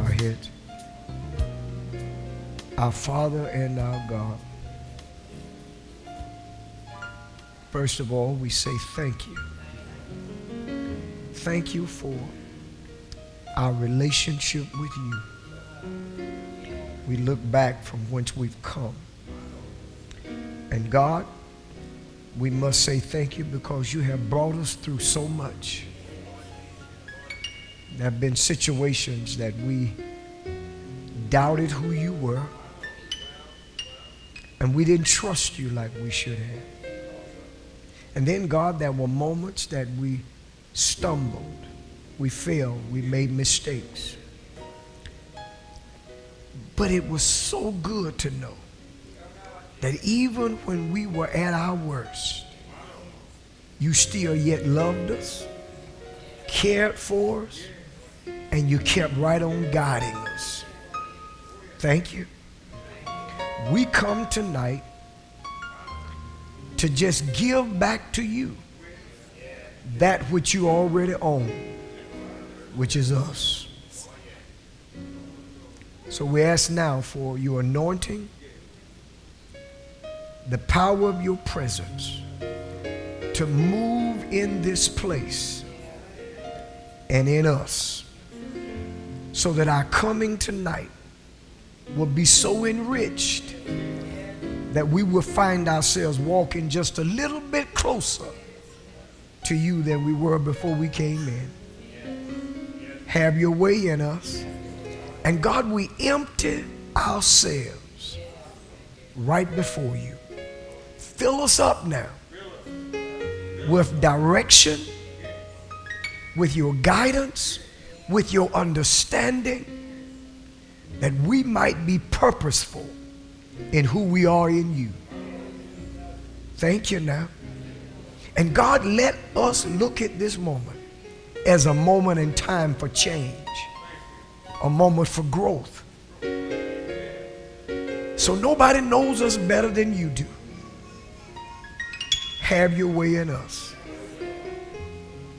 our heads. Our Father and our God, first of all, we say thank you. Thank you for our relationship with you. We look back from whence we've come. And God, we must say thank you because you have brought us through so much. There have been situations that we doubted who you were, and we didn't trust you like we should have. And then, God, there were moments that we stumbled, we failed, we made mistakes. But it was so good to know that even when we were at our worst, you still yet loved us, cared for us, and you kept right on guiding us. Thank you. We come tonight to just give back to you that which you already own, which is us. So we ask now for your anointing, the power of your presence to move in this place and in us, so that our coming tonight will be so enriched that we will find ourselves walking just a little bit closer to you than we were before we came in. Have your way in us. And God, we empty ourselves right before you. Fill us up now with direction, with your guidance, with your understanding, that we might be purposeful in who we are in you. Thank you now. And God, let us look at this moment as a moment in time for change, a moment for growth. So nobody knows us better than you do. Have your way in us.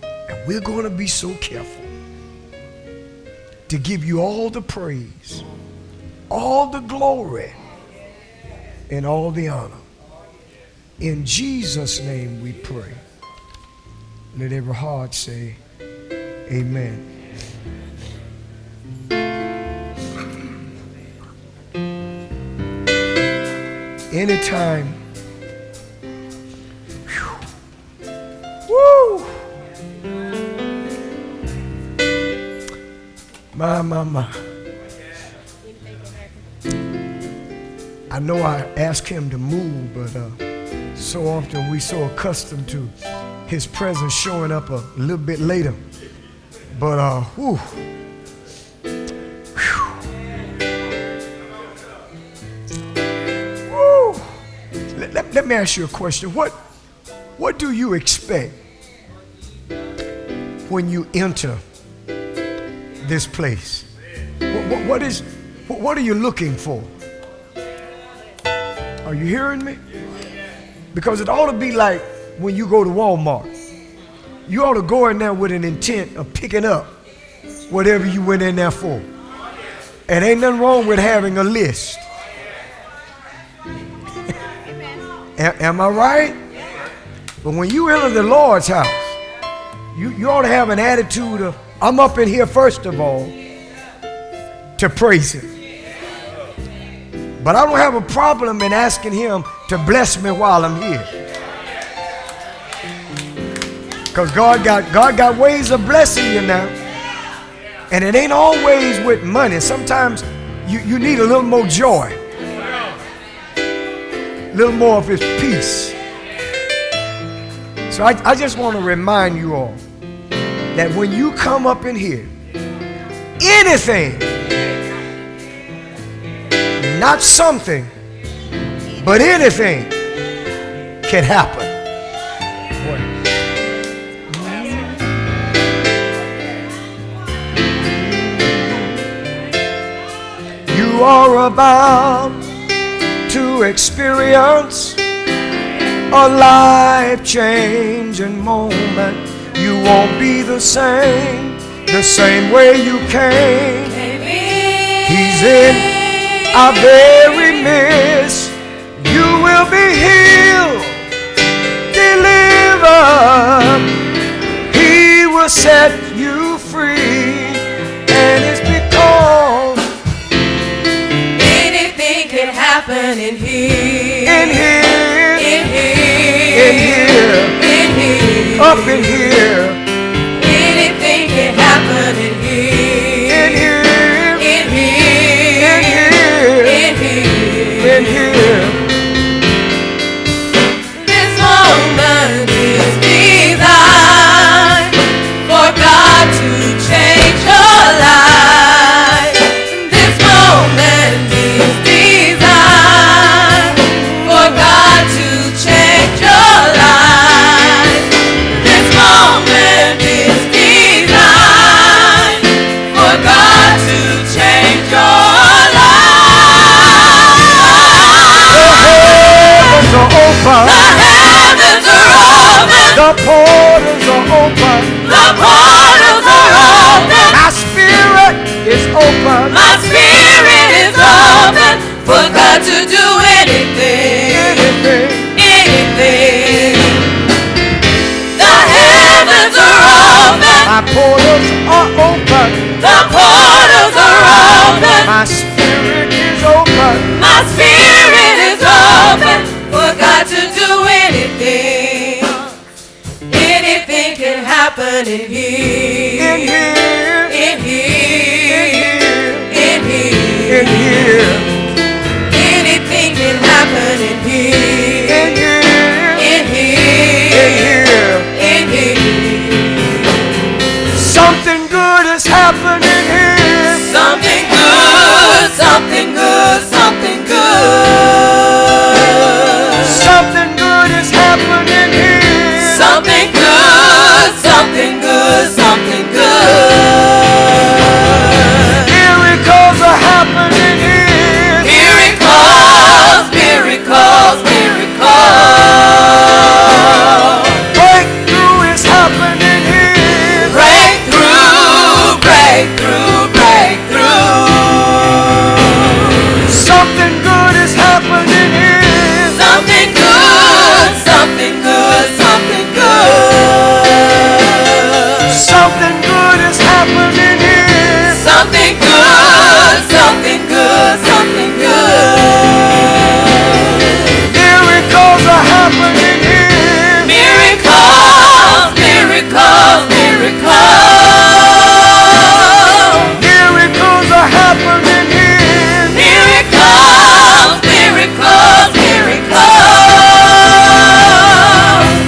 And we're going to be so careful to give you all the praise, all the glory, and all the honor. In Jesus' name we pray. Let every heart say, amen. Anytime. Woo! My. I know I ask him to move, but so often we so accustomed to his presence showing up a little bit later. But whew. Let me ask you a question. What do you expect when you enter this place? What are you looking for? Are you hearing me? Because it ought to be like when you go to Walmart. You ought to go in there with an intent of picking up whatever you went in there for. And ain't nothing wrong with having a list. Am I right? But when you enter the Lord's house, you ought to have an attitude of, I'm up in here first of all to praise him. But I don't have a problem in asking him to bless me while I'm here. Because God got ways of blessing you now. And it ain't always with money. Sometimes you need a little more joy. A little more of his peace. So I just want to remind you all that when you come up in here, anything, not something, but anything can happen. You are about to experience a life-changing moment. You won't be the same way you came. He's in our very midst. You will be healed, delivered. He will set you free. And it's because anything can happen in here. In here. In here. In here. In here. Up in here. Anything can happen in here. In here. In here. In here. In here. In here. This moment is designed for God to change your life. This moment is designed for God to change your life. This moment is designed for God to change your life. The heavens are open. The heavens are open. The portals are open. The portals are open. My spirit is open. My spirit is open for God to do anything. Anything. Anything. The heavens are open. My portals are open. The portals are open. My spirit is open. My spirit is open for God to do anything. Anything can happen in here. In here. In here. In here. In here. Anything can happen in here. In here. In In here. here. In here. Something good is happening here. Something good. Something good. Something good. Something good is happening here. Something good. Something good. Something good. Miracles are happening here. Miracles. Miracles. Miracles. Breakthrough is happening here. Breakthrough. Breakthrough. Breakthrough. Something good is happening here. Something good. Something good. Something good. Something good is happening here. Something good. Something good. Something good. Miracles are happening here. Miracles. Miracles. Miracles. Miracles are happening here. Miracles. Miracles. Miracles.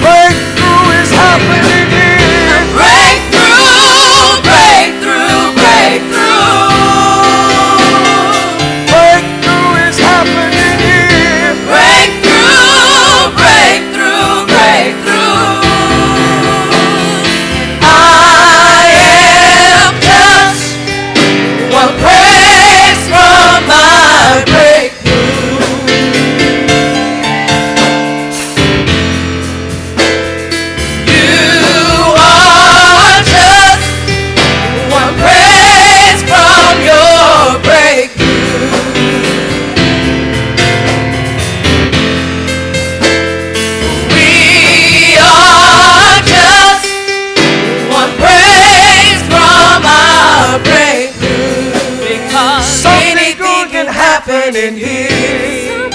Breakthrough is happening here. Breakthrough. Breakthrough. Breakthrough. Breakthrough is happening here. Breakthrough, breakthrough, breakthrough. I am just one praise from my breakthrough. You are just one praise from your breakthrough. We are just one praise from our breakthrough. Because Something good can happen in here.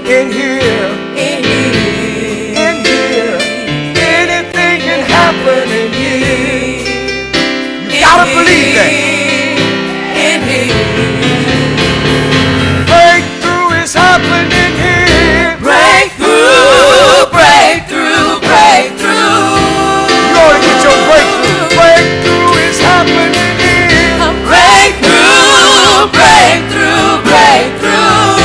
In here. In here. In here. Anything can happen in here. You gotta believe that. In here. Breakthrough is happening here. Breakthrough, breakthrough, breakthrough. You ought to get your breakthrough. Breakthrough is happening here. Breakthrough, breakthrough, breakthrough.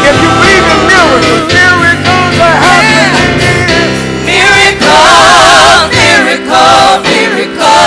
If you believe in miracles, miracles are happening here. Miracles, miracles, miracles.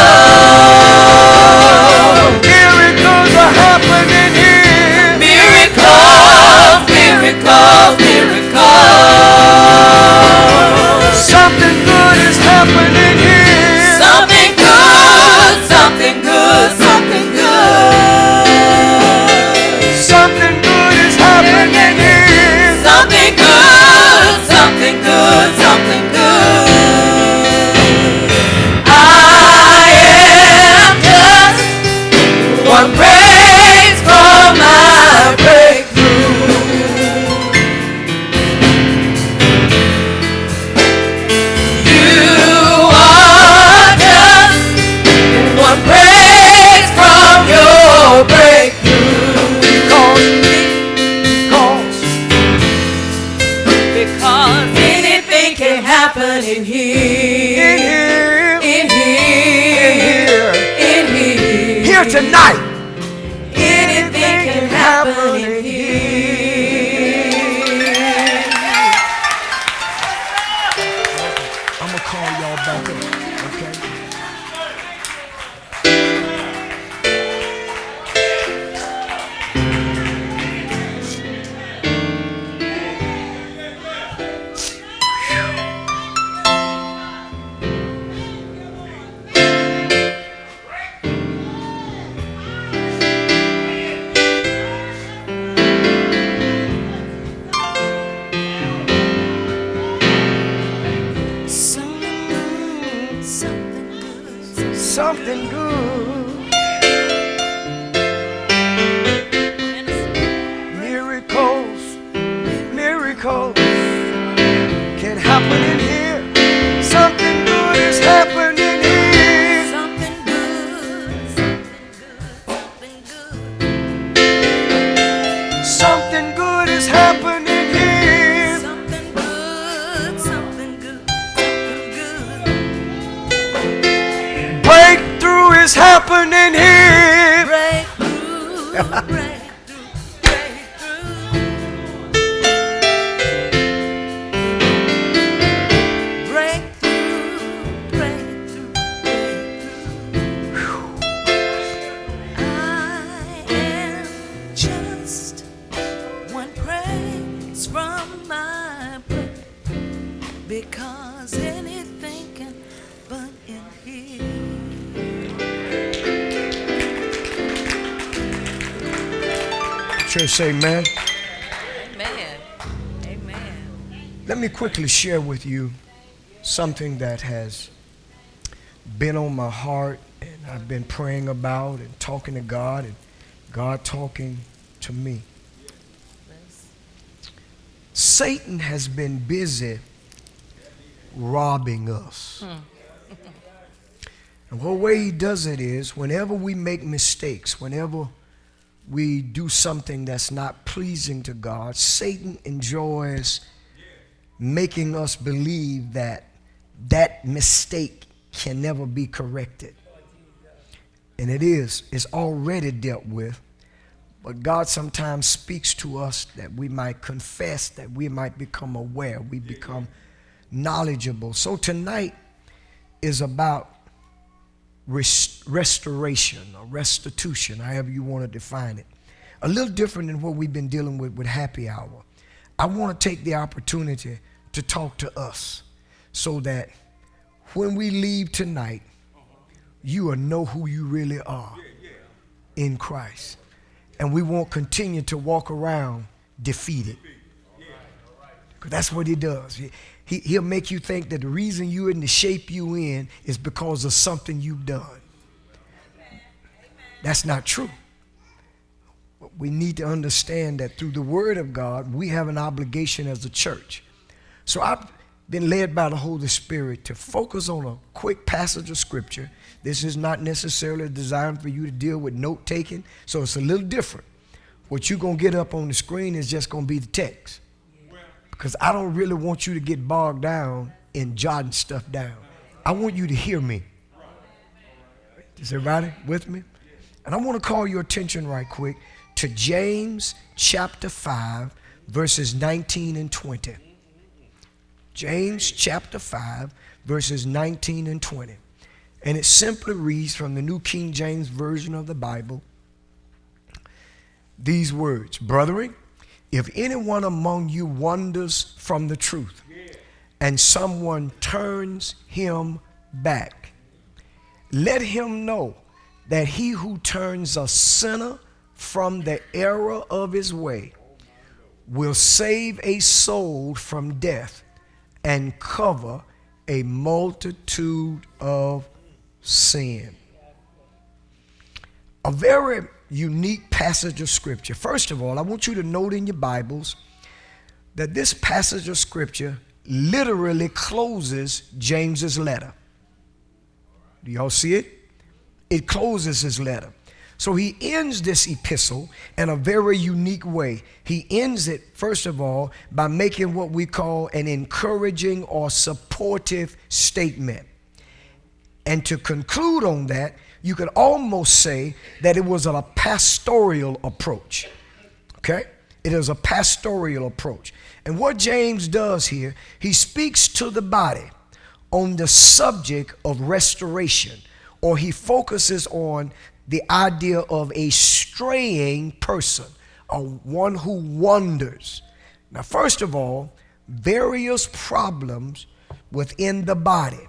want praise for my breakthrough. You are just one praise from your breakthrough. Because anything can happen in here. In here. Here tonight. Anything can happen in here. I'm going to call y'all back up, okay? Something good. Miracles can happen in here. Something good is happening here. Something good. Something good is happening here. Something good. Breakthrough is happening here. Breakthrough. I am just one praise from my breakthrough. Because anything can but in here. Church say amen. Amen. Amen. Let me quickly share with you something that has been on my heart and I've been praying about and talking to God and God talking to me. Satan has been busy robbing us. And the way he does it is whenever we make mistakes, whenever we do something that's not pleasing to God, Satan enjoys making us believe that that mistake can never be corrected. And it's already dealt with. But God sometimes speaks to us that we might confess, that we might become aware, we become knowledgeable. So tonight is about restoration or restitution, however you want to define it. A little different than what we've been dealing with happy hour. I want to take the opportunity to talk to us so that when we leave tonight, you will know who you really are in Christ. And we won't continue to walk around defeated. Because that's what he does. He'll make you think that the reason you're in the shape you in is because of something you've done. That's not true. We need to understand that through the Word of God, we have an obligation as a church. So I've been led by the Holy Spirit to focus on a quick passage of Scripture. This is not necessarily designed for you to deal with note-taking, so it's a little different. What you're going to get up on the screen is just going to be the text. Because I don't really want you to get bogged down in jotting stuff down. I want you to hear me. Is everybody with me? And I want to call your attention right quick to James chapter 5, verses 19 and 20. James chapter 5, verses 19 and 20. And it simply reads from the New King James Version of the Bible these words: Brethren, if anyone among you wanders from the truth, and someone turns him back, let him know that he who turns a sinner from the error of his way will save a soul from death and cover a multitude of sin. a very unique passage of Scripture. First of all, I want you to note in your Bibles that this passage of Scripture literally closes James's letter. Do y'all see it? It closes his letter. So he ends this epistle in a very unique way. He ends it, first of all, by making what we call an encouraging or supportive statement. And to conclude on that, you could almost say that it was a pastoral approach. Okay? It is a pastoral approach. And what James does here, he speaks to the body on the subject of restoration, or he focuses on the idea of a straying person, or one who wanders. Now, first of all, various problems within the body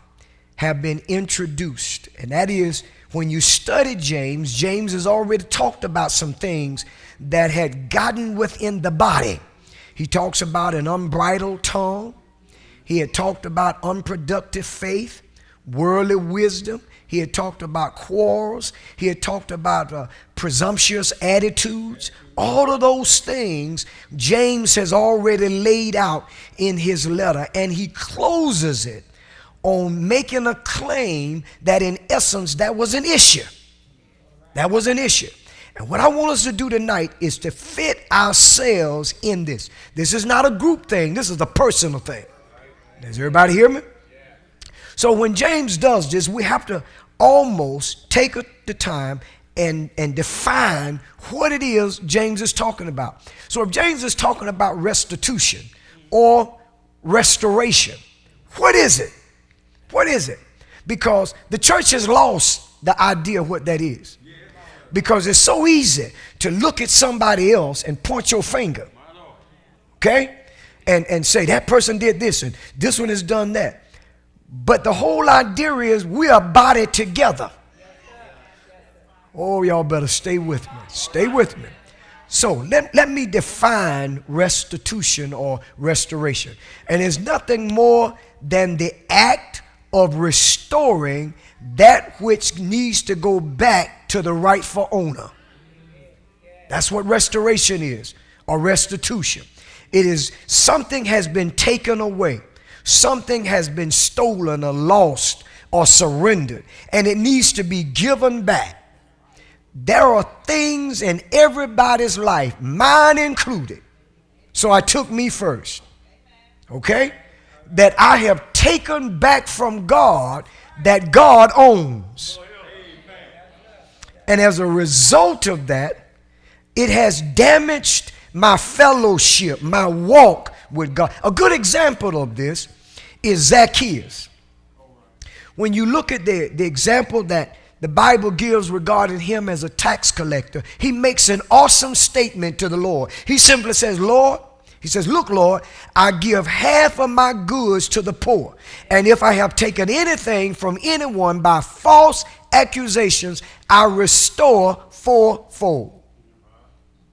have been introduced. And that is, when you study James, James has already talked about some things that had gotten within the body. He talks about an unbridled tongue. He had talked about unproductive faith, worldly wisdom. He had talked about quarrels. He had talked about presumptuous attitudes. All of those things James has already laid out in his letter, and he closes it on making a claim that in essence that was an issue. That was an issue. And what I want us to do tonight is to fit ourselves in this. This is not a group thing. This is a personal thing. Does everybody hear me? So when James does this, we have to almost take the time and define what it is James is talking about. So if James is talking about restitution or restoration, what is it? What is it? Because the church has lost the idea of what that is. Because it's so easy to look at somebody else and point your finger. Okay? And say that person did this and this one has done that. But the whole idea is we are body together. Oh, y'all better stay with me. Stay with me. So let me define restitution or restoration. And it's nothing more than the act of restoring that which needs to go back to the rightful owner. That's what restoration is, or restitution. It is something has been taken away. Something has been stolen or lost or surrendered, and it needs to be given back. There are things in everybody's life, mine included. So I took me first, okay? That I have taken back from God that God owns. And as a result of that, it has damaged my fellowship, my walk with God. A good example of this is Zacchaeus. When you look at the example that the Bible gives regarding him as a tax collector, he makes an awesome statement to the Lord. He simply says, Lord, he says, look, Lord, I give half of my goods to the poor. And if I have taken anything from anyone by false accusations, I restore fourfold.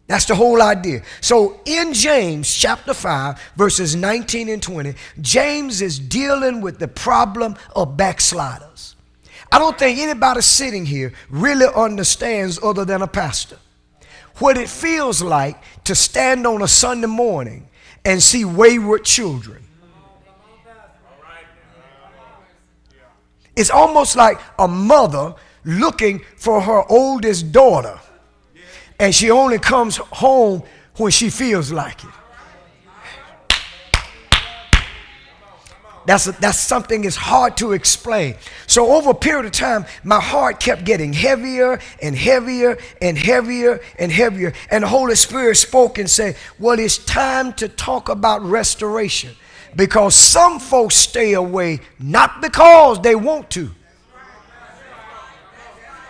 That's the whole idea. So in James chapter 5, verses 19 and 20, James is dealing with the problem of backsliders. I don't think anybody sitting here really understands, other than a pastor, what it feels like to stand on a Sunday morning and see wayward children. It's almost like a mother looking for her oldest daughter, and she only comes home when she feels like it. That's something that's hard to explain. So over a period of time, my heart kept getting heavier and heavier and heavier and heavier. And the Holy Spirit spoke and said, well, it's time to talk about restoration. Because some folks stay away not because they want to,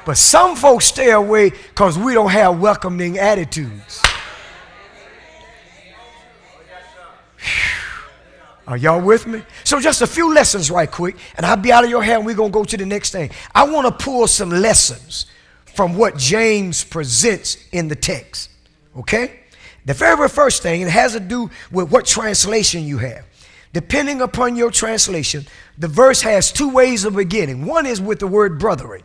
but some folks stay away because we don't have welcoming attitudes. Are y'all with me? So just a few lessons right quick, and I'll be out of your hair and we're going to go to the next thing. I want to pull some lessons from what James presents in the text. Okay? The very first thing, it has to do with what translation you have. Depending upon your translation, the verse has two ways of beginning. One is with the word brethren,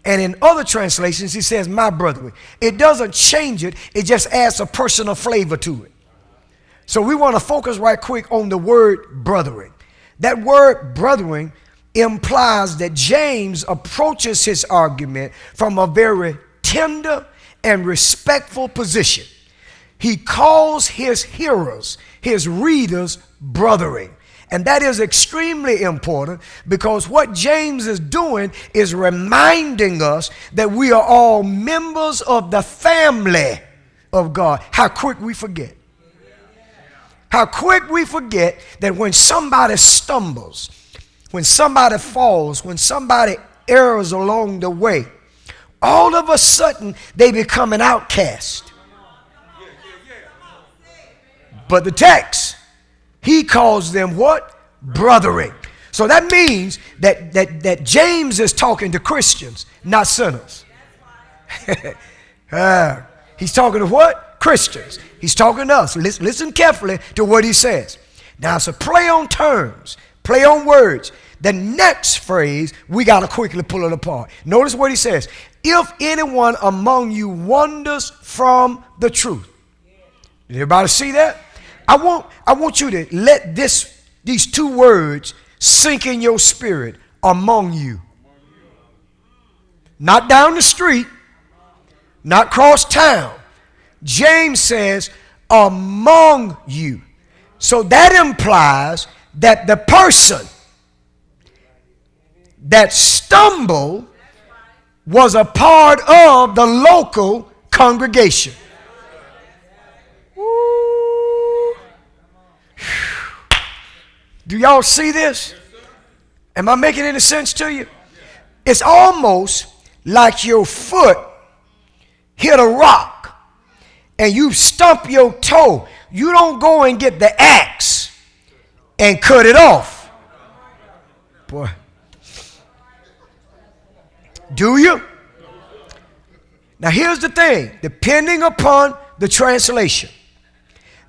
And in other translations, he says, my brethren. It doesn't change it. It just adds a personal flavor to it. So we want to focus right quick on the word brethren. That word brethren implies that James approaches his argument from a very tender and respectful position. He calls his hearers, his readers, brethren. And that is extremely important because what James is doing is reminding us that we are all members of the family of God. How quick we forget. How quick we forget that when somebody stumbles, when somebody falls, when somebody errs along the way, all of a sudden they become an outcast. But the text, he calls them what? Brethren. So that means that James is talking to Christians, not sinners. He's talking to what? Christians. He's talking to us. Listen carefully to what he says. Now it's a play on terms, play on words. The next phrase, we got to quickly pull it apart. Notice what he says. If anyone among you wanders from the truth. Did everybody see that? I want you to let these two words sink in your spirit. Among you. Not down the street. Not cross town. James says among you. So that implies that the person that stumbled was a part of the local congregation. Do y'all see this? Am I making any sense to you? It's almost like your foot hit a rock and you stump your toe. You don't go and get the axe and cut it off. Boy. Do you? Now here's the thing. Depending upon the translation,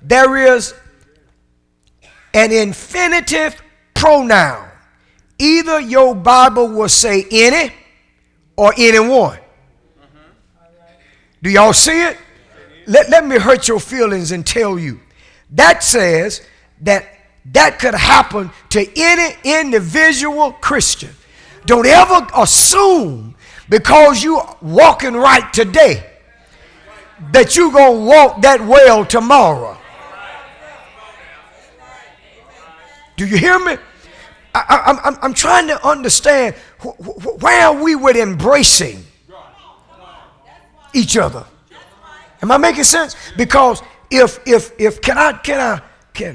there is an infinitive pronoun. Either your Bible will say any or anyone. Do y'all see it? Let me hurt your feelings and tell you. That says that could happen to any individual Christian. Don't ever assume because you walking right today that you're going to walk that well tomorrow. Do you hear me? I'm trying to understand where are we with embracing each other. Am I making sense? Because if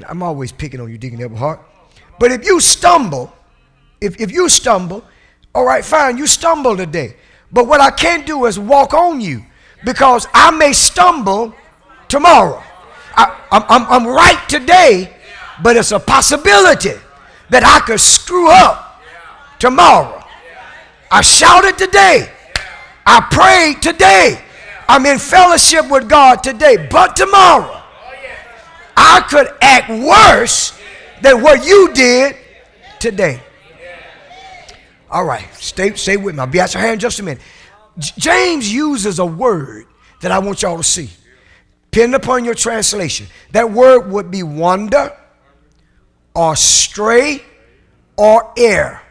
I'm always picking on you, Deacon Eberhart. But if you stumble, all right, fine, you stumble today. But what I can't do is walk on you because I may stumble tomorrow. I'm right today, but it's a possibility that I could screw up tomorrow. I shouted today. I prayed today. I'm in fellowship with God today, but tomorrow I could act worse than what you did today. All right, stay with me. I'll be at your hand in just a minute. James uses a word that I want y'all to see. Depending upon your translation, that word would be wander or stray or err.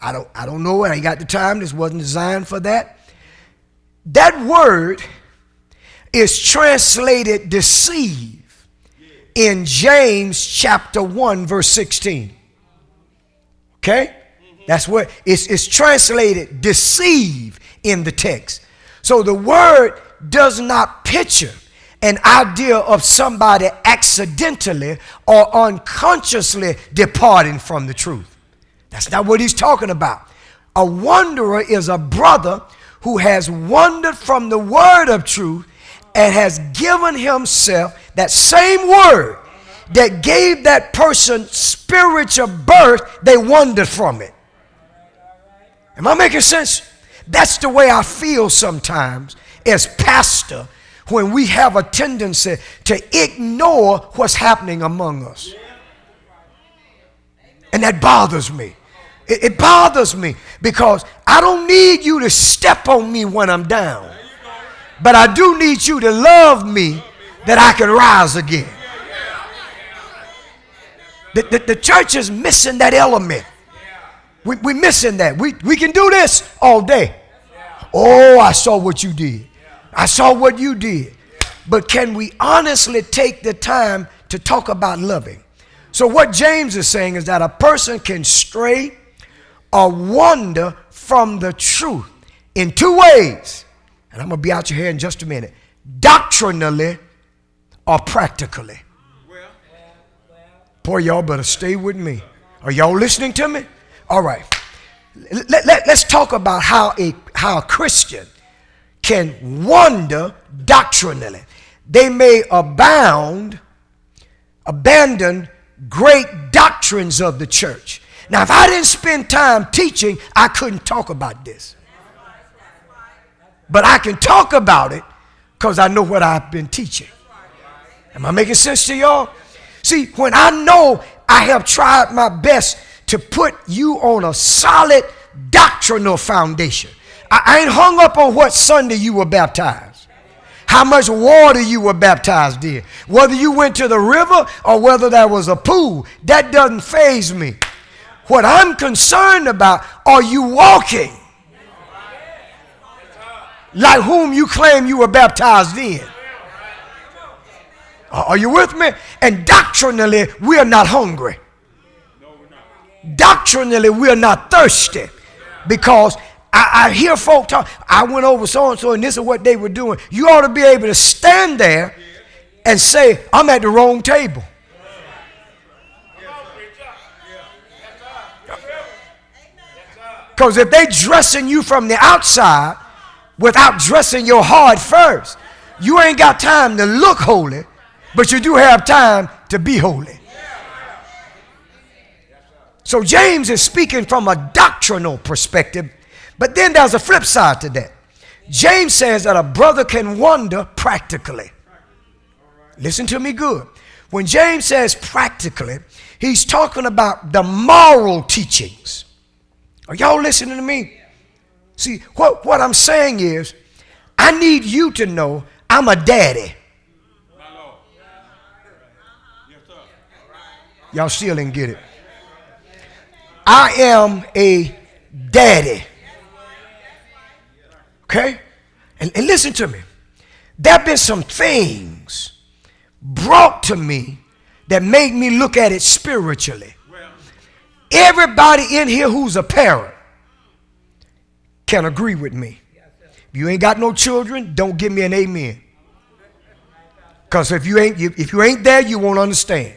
I don't know. I ain't got the time. This wasn't designed for that. That word is translated deceive in James chapter 1 verse 16. Okay? That's what it's translated deceive in the text. So the word does not picture an idea of somebody accidentally or unconsciously departing from the truth. That's not what he's talking about. A wanderer is a brother who has wandered from the word of truth and has given himself that same word that gave that person spiritual birth. They wandered from it. Am I making sense? That's the way I feel sometimes as pastor when we have a tendency to ignore what's happening among us. And that bothers me. It bothers me because I don't need you to step on me when I'm down. But I do need you to love me that I can rise again. The church is missing that element. We're missing that. We can do this all day. Oh, I saw what you did. I saw what you did. But can we honestly take the time to talk about loving? So what James is saying is that a person can stray or wander from the truth in two ways. And I'm going to be out your hair in just a minute. Doctrinally or practically. Boy, y'all better stay with me. Are y'all listening to me? All right. Let's talk about how a Christian can wander doctrinally. They may abandon great doctrines of the church. Now, if I didn't spend time teaching, I couldn't talk about this. But I can talk about it because I know what I've been teaching. Am I making sense to y'all? See, when I know I have tried my best to put you on a solid doctrinal foundation. I ain't hung up on what Sunday you were baptized, how much water you were baptized in, whether you went to the river or whether there was a pool. That doesn't faze me. What I'm concerned about, are you walking like whom you claim you were baptized in? Are you with me? And doctrinally, we are not hungry. Doctrinally, we are not thirsty. Because I hear folk talk, I went over so-and-so and this is what they were doing. You ought to be able to stand there and say, I'm at the wrong table. Because if they dressing you from the outside without dressing your heart first, you ain't got time to look holy, but you do have time to be holy. So James is speaking from a doctrinal perspective, but then there's a flip side to that. James says that a brother can wander practically. Listen to me good. When James says practically, he's talking about the moral teachings. Are y'all listening to me? See, what I'm saying is, I need you to know I'm a daddy. Y'all still didn't get it. I am a daddy. Okay? And listen to me. There have been some things brought to me that made me look at it spiritually. Everybody in here who's a parent can agree with me. If you ain't got no children, don't give me an amen. Because if you ain't there, you won't understand.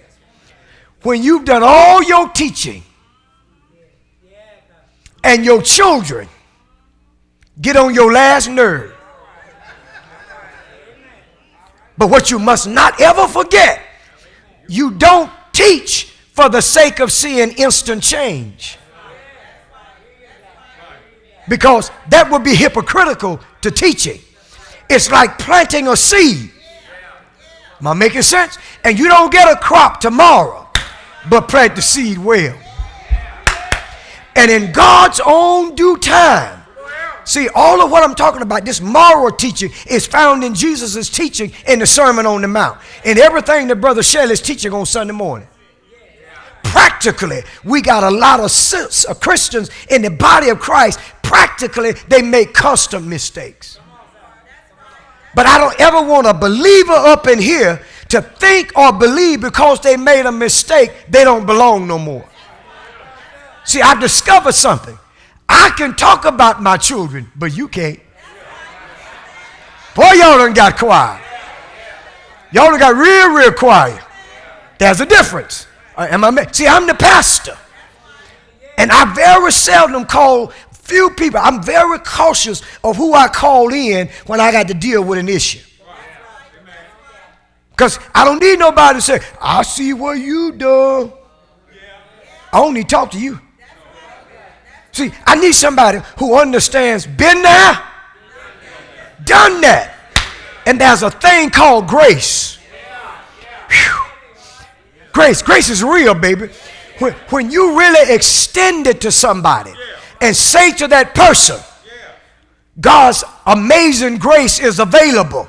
When you've done all your teaching and your children get on your last nerve. But what you must not ever forget, you don't teach for the sake of seeing instant change. Because that would be hypocritical to teaching. It's like planting a seed. Am I making sense? And you don't get a crop tomorrow, but plant the seed well. And in God's own due time. See, all of what I'm talking about, this moral teaching, is found in Jesus' teaching in the Sermon on the Mount. And everything that Brother Shelley's teaching on Sunday morning. Practically, we got a lot of Christians in the body of Christ. Practically, they make constant mistakes. But I don't ever want a believer up in here to think or believe because they made a mistake, they don't belong no more. See, I discovered something. I can talk about my children, but you can't. Boy, y'all done got quiet. Y'all done got real quiet. There's a difference. See, I'm the pastor. And I very seldom call few people. I'm very cautious of who I call in when I got to deal with an issue. Because I don't need nobody to say, I see what you do. I only talk to you. See, I need somebody who understands, been there, done that. And there's a thing called grace. Whew. Grace is real, baby. When you really extend it to somebody and say to that person, God's amazing grace is available.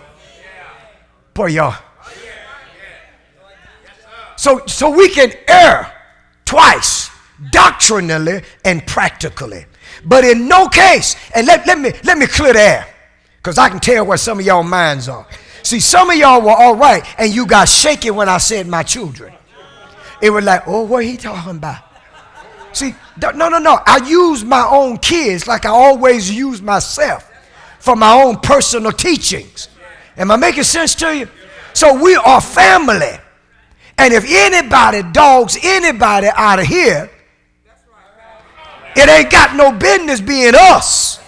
Boy, y'all. So we can err twice, doctrinally and practically. But in no case, and let me clear the air, because I can tell where some of y'all minds are. See, some of y'all were all right, and you got shaky when I said my children. It was like, oh, what he talking about? See, no. I use my own kids like I always use myself for my own personal teachings. Am I making sense to you? So we are family. And if anybody dogs anybody out of here, it ain't got no business being us.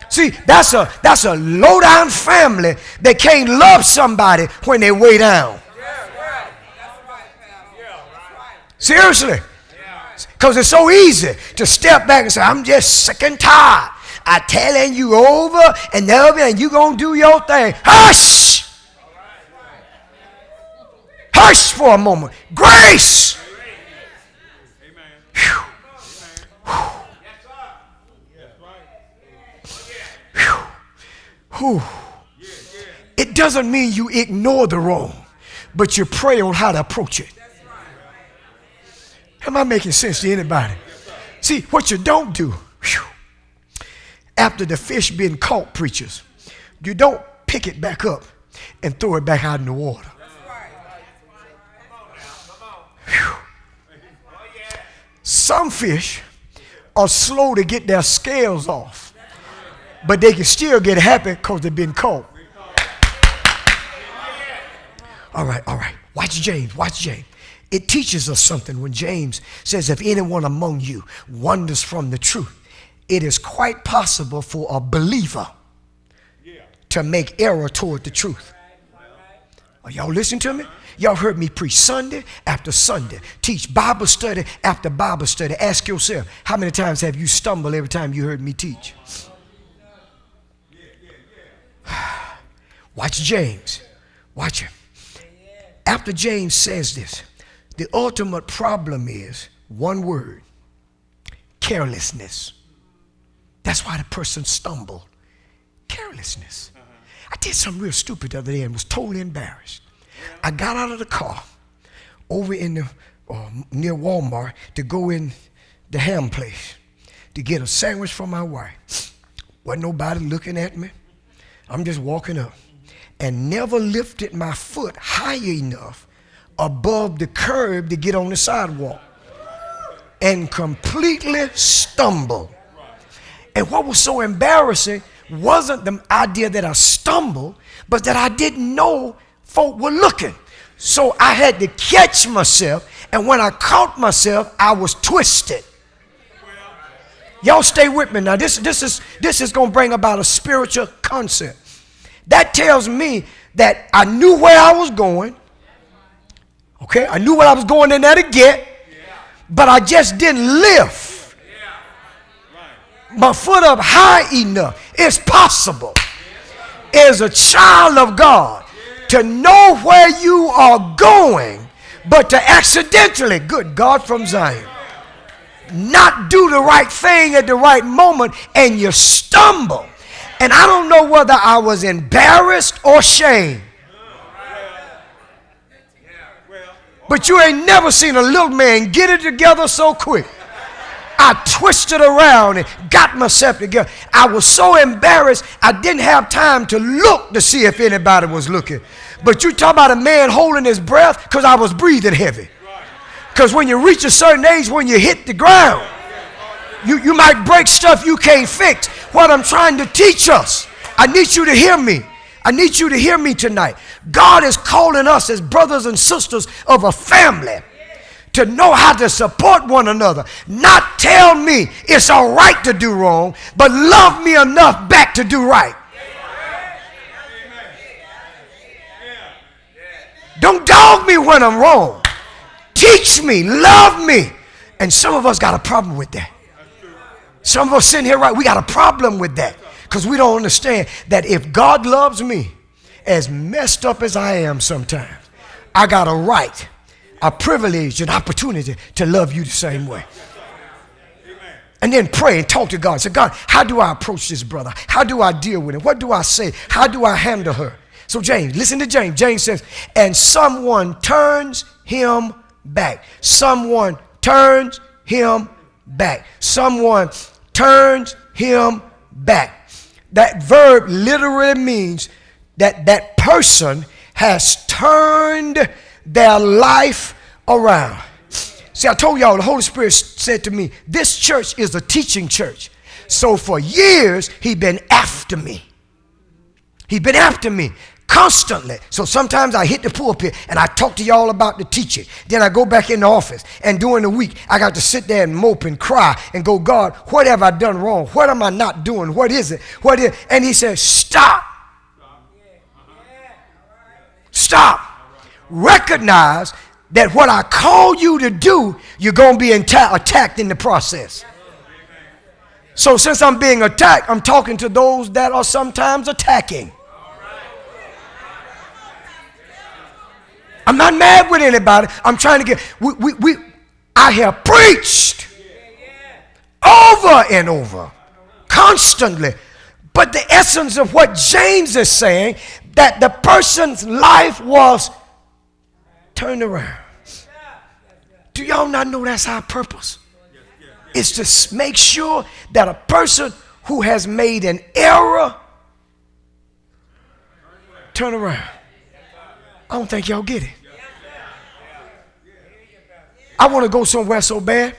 See, that's a low-down family that can't love somebody when they way down. Seriously. Because it's so easy to step back and say, I'm just sick and tired. I telling you over and over and you going to do your thing. Hush! Hush for a moment. Grace! It doesn't mean you ignore the wrong, but you pray on how to approach it. Am I making sense to anybody? See, what you don't do, after the fish been caught, preachers, you don't pick it back up and throw it back out in the water. Some fish are slow to get their scales off, but they can still get happy because they've been caught. All right. Watch James. It teaches us something when James says, if anyone among you wanders from the truth, it is quite possible for a believer to make error toward the truth. Are y'all listening to me? Y'all heard me preach Sunday after Sunday, teach Bible study after Bible study. Ask yourself, how many times have you stumbled every time you heard me teach? Watch James. Watch him. After James says this, the ultimate problem is one word: carelessness. That's why the person stumbled. Carelessness. I did something real stupid the other day and was totally embarrassed. I got out of the car over in the near Walmart to go in the ham place to get a sandwich for my wife. Wasn't nobody looking at me. I'm just walking up and never lifted my foot high enough above the curb to get on the sidewalk and completely stumbled. And what was so embarrassing wasn't the idea that I stumbled, but that I didn't know folk were looking. So I had to catch myself, and when I caught myself, I was twisted. Y'all stay with me now. This is going to bring about a spiritual concept. That tells me that I knew where I was going. Okay, I knew what I was going in there to get, but I just didn't lift my foot up high enough. It's possible as a child of God to know where you are going, but to accidentally, good God from Zion, not do the right thing at the right moment, and you stumble. And I don't know whether I was embarrassed or shamed. But you ain't never seen a little man get it together so quick. I twisted around and got myself together. I was so embarrassed, I didn't have time to look to see if anybody was looking. But you talk about a man holding his breath, because I was breathing heavy. Because when you reach a certain age, when you hit the ground, you might break stuff you can't fix. What I'm trying to teach us, I need you to hear me. I need you to hear me tonight. God is calling us as brothers and sisters of a family to know how to support one another. Not tell me it's all right to do wrong, but love me enough back to do right. Don't dog me when I'm wrong. Teach me, love me. And some of us got a problem with that. Some of us sitting here, right, we got a problem with that. Because we don't understand that if God loves me, as messed up as I am sometimes, I got a right. a privilege, an opportunity to love you the same way. And then pray and talk to God. Say, God, how do I approach this brother? How do I deal with him? What do I say? How do I handle her? So James, listen to James. James says, and someone turns him back. Someone turns him back. Someone turns him back. That verb literally means that that person has turned their life around. See, I told y'all the Holy Spirit said to me, this church is a teaching church. So for years, he's been after me. He's been after me constantly. So sometimes I hit the pulpit and I talk to y'all about the teaching. Then I go back in the office, and during the week, I got to sit there and mope and cry and go, God, what have I done wrong? What am I not doing? What is it? What is? And he says, stop. Stop. Recognize that what I call you to do, you're going to be attacked in the process. So since I'm being attacked, I'm talking to those that are sometimes attacking. I'm not mad with anybody. I'm trying to get, I have preached over and over, constantly. But the essence of what James is saying, that the person's life was turned around. Do y'all not know that's our purpose? It's to make sure that a person who has made an error turn around. I don't think y'all get it. I want to go somewhere so bad.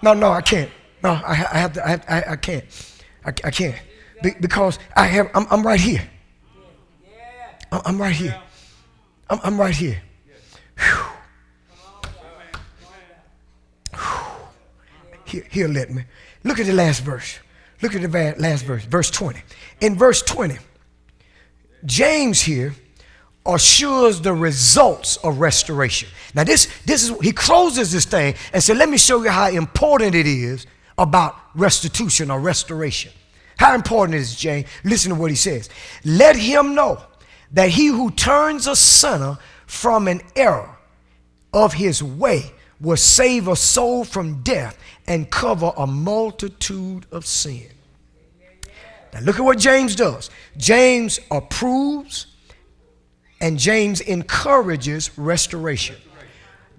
No, I can't. No, I can't. I can't. Because I'm right here. I'm right here. I'm right here. Whew. He'll let me. Look at the last verse. Look at the last verse, verse 20. In verse 20, James here assures the results of restoration. Now this is, he closes this thing and said, let me show you how important it is about restitution or restoration. How important it is, James? Listen to what he says. Let him know that he who turns a sinner from an error of his way will save a soul from death and cover a multitude of sin. Now look at what James does. James approves and James encourages restoration.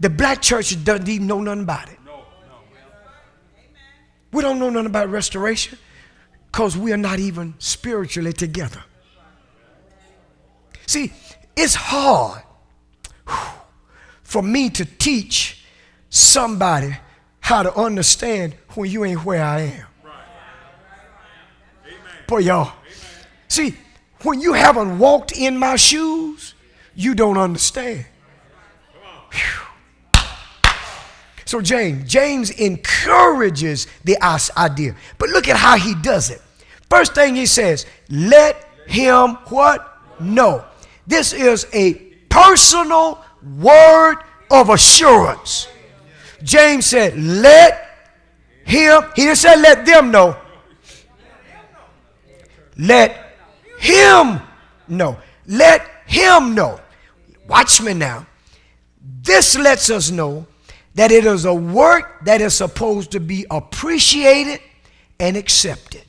The black church doesn't even know nothing about it. We don't know nothing about restoration because we are not even spiritually together. See, it's hard for me to teach somebody how to understand when you ain't where I am. Boy, y'all. See, when you haven't walked in my shoes, you don't understand. Whew. So James encourages the idea. But look at how he does it. First thing he says, let him what? Know. This is a personal word of assurance. James said, let him, he didn't say let them know. Let him know. Let him know. Watch me now. This lets us know that it is a work that is supposed to be appreciated and accepted.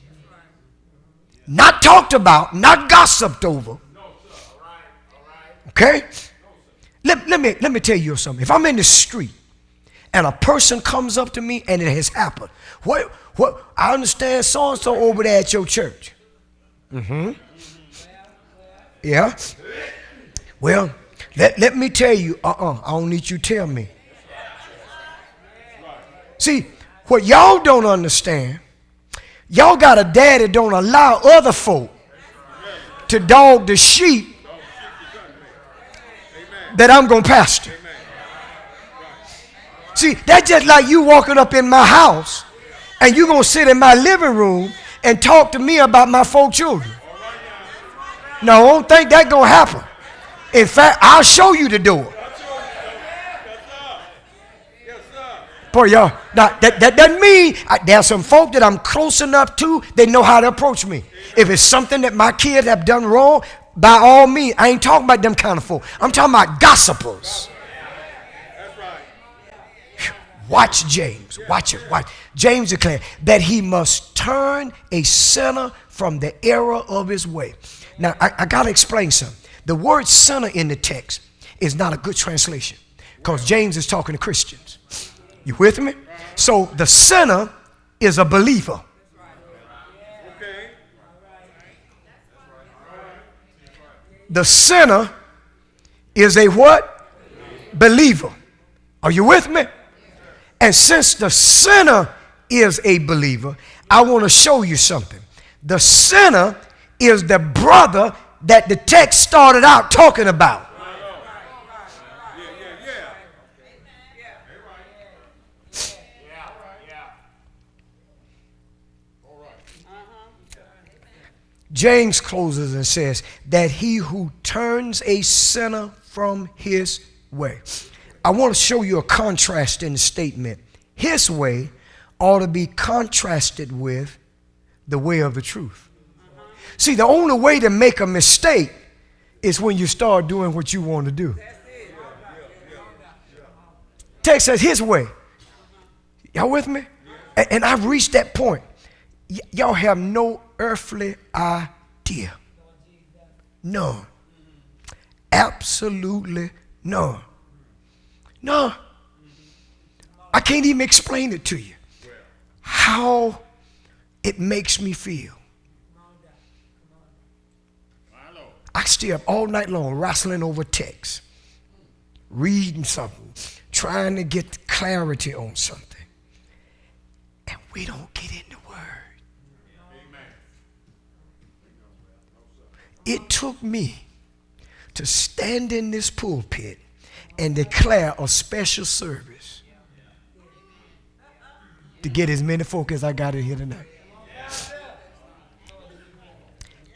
Not talked about, not gossiped over. Okay? Let me tell you something. If I'm in the street and a person comes up to me and it has happened, what I understand so-and-so over there at your church. Mm-hmm. Yeah. Well, let me tell you, I don't need you to tell me. See, what y'all don't understand, y'all got a dad that don't allow other folk to dog the sheep that I'm going to pastor. See, that's just like you walking up in my house and you going to sit in my living room and talk to me about my 4 children. No, I don't think that's going to happen. In fact, I'll show you the door. Boy, y'all, now, that doesn't mean there's some folk that I'm close enough to, they know how to approach me. If it's something that my kids have done wrong, by all means, I ain't talking about them kind of folk. I'm talking about gossipers. Watch James. Watch it. Watch. James declared that he must turn a sinner from the error of his way. Now, I got to explain something. The word sinner in the text is not a good translation because James is talking to Christians. You with me? So the sinner is a believer. The sinner is a what? Believer. Are you with me? And since the sinner is a believer, I want to show you something. The sinner is the brother that the text started out talking about. James closes and says that he who turns a sinner from his way. I want to show you a contrast in the statement. His way ought to be contrasted with the way of the truth. See, the only way to make a mistake is when you start doing what you want to do. Text says his way. Y'all with me? And I've reached that point. Y'all have no earthly idea. None. Absolutely none. No. I can't even explain it to you. How it makes me feel. I stay up all night long wrestling over text, reading something, trying to get clarity on something. And we don't get in the Word. It took me to stand in this pulpit and declare a special service to get as many folk as I got in here tonight.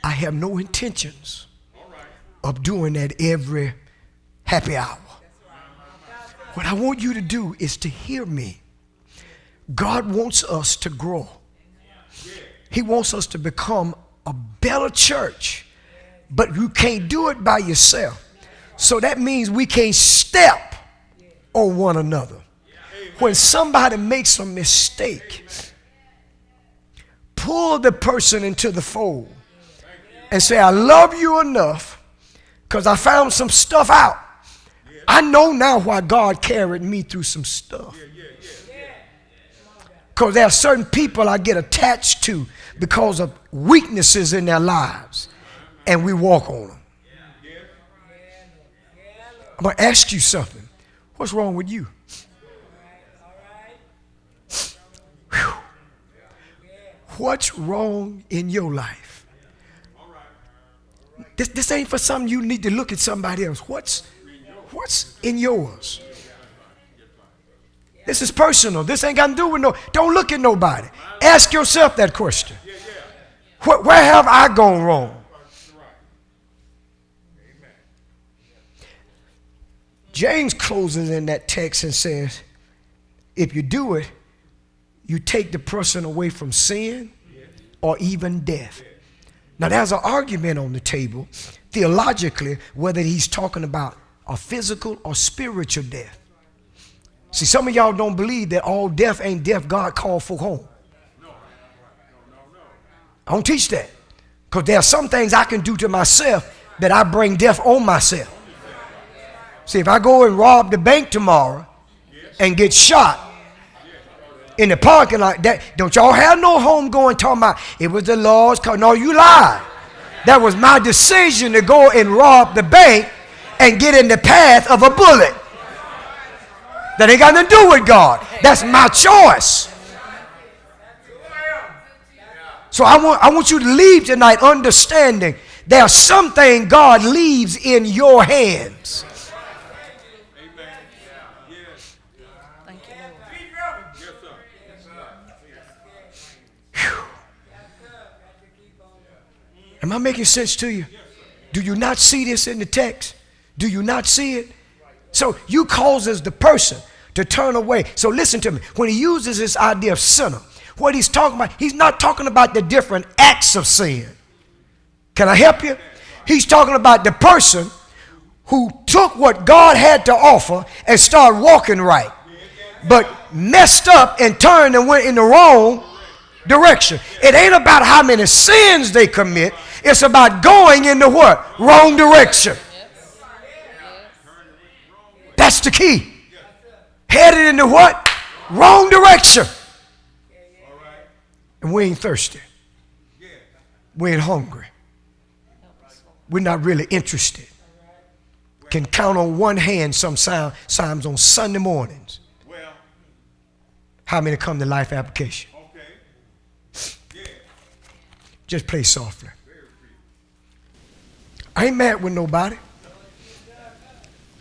I have no intentions of doing that every happy hour. What I want you to do is to hear me. God wants us to grow. He wants us to become a better church, but you can't do it by yourself. So that means we can't step on one another. When somebody makes a mistake, pull the person into the fold and say, I love you enough because I found some stuff out. I know now why God carried me through some stuff. Because there are certain people I get attached to because of weaknesses in their lives, and we walk on them. I'm going to ask you something. What's wrong with you? Whew. What's wrong in your life? This ain't for something you need to look at somebody else. What's in yours? This is personal. This ain't got to do with don't look at nobody. Ask yourself that question. Where have I gone wrong? James closes in that text and says, if you do it, you take the person away from sin or even death. Now, there's an argument on the table, theologically, whether he's talking about a physical or spiritual death. See, some of y'all don't believe that all death ain't death God called for home. I don't teach that. Because there are some things I can do to myself that I bring death on myself. See, if I go and rob the bank tomorrow and get shot in the parking lot, that don't y'all have no home going talking about it was the Lord's call. No, you lied. That was my decision to go and rob the bank and get in the path of a bullet. That ain't got nothing to do with God. That's my choice. So I want you to leave tonight understanding there's something God leaves in your hands. Am I making sense to you? Do you not see this in the text? Do you not see it? So you causes the person to turn away. So listen to me. When he uses this idea of sinner, what he's talking about, he's not talking about the different acts of sin. Can I help you? He's talking about the person who took what God had to offer and started walking right. but messed up and turned and went in the wrong direction. It ain't about how many sins they commit. It's about going in the what? Wrong direction. That's the key. Headed in the what? Wrong direction. And we ain't thirsty. We ain't hungry. We're not really interested. Can count on one hand sometimes on Sunday mornings how many come to Life Application. Just play softly. I ain't mad with nobody.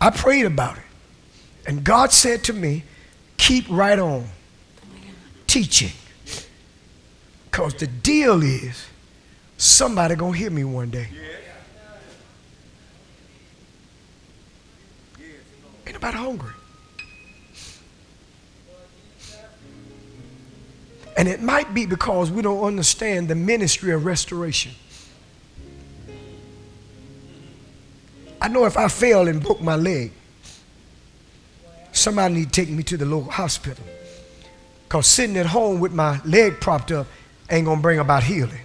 I prayed about it. And God said to me, keep right on teaching. Because the deal is, somebody gonna hear me one day. Ain't nobody hungry. And it might be because we don't understand the ministry of restoration. I know if I fail and broke my leg, somebody need to take me to the local hospital. Because sitting at home with my leg propped up ain't going to bring about healing.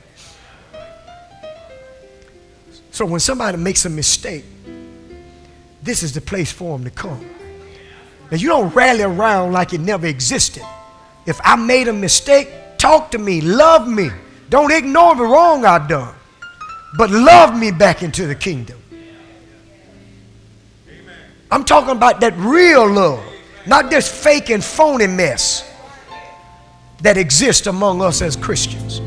So when somebody makes a mistake, this is the place for them to come. Now you don't rally around like it never existed. If I made a mistake, talk to me, love me. Don't ignore the wrong I've done, but love me back into the kingdom. I'm talking about that real love, not this fake and phony mess that exists among us as Christians.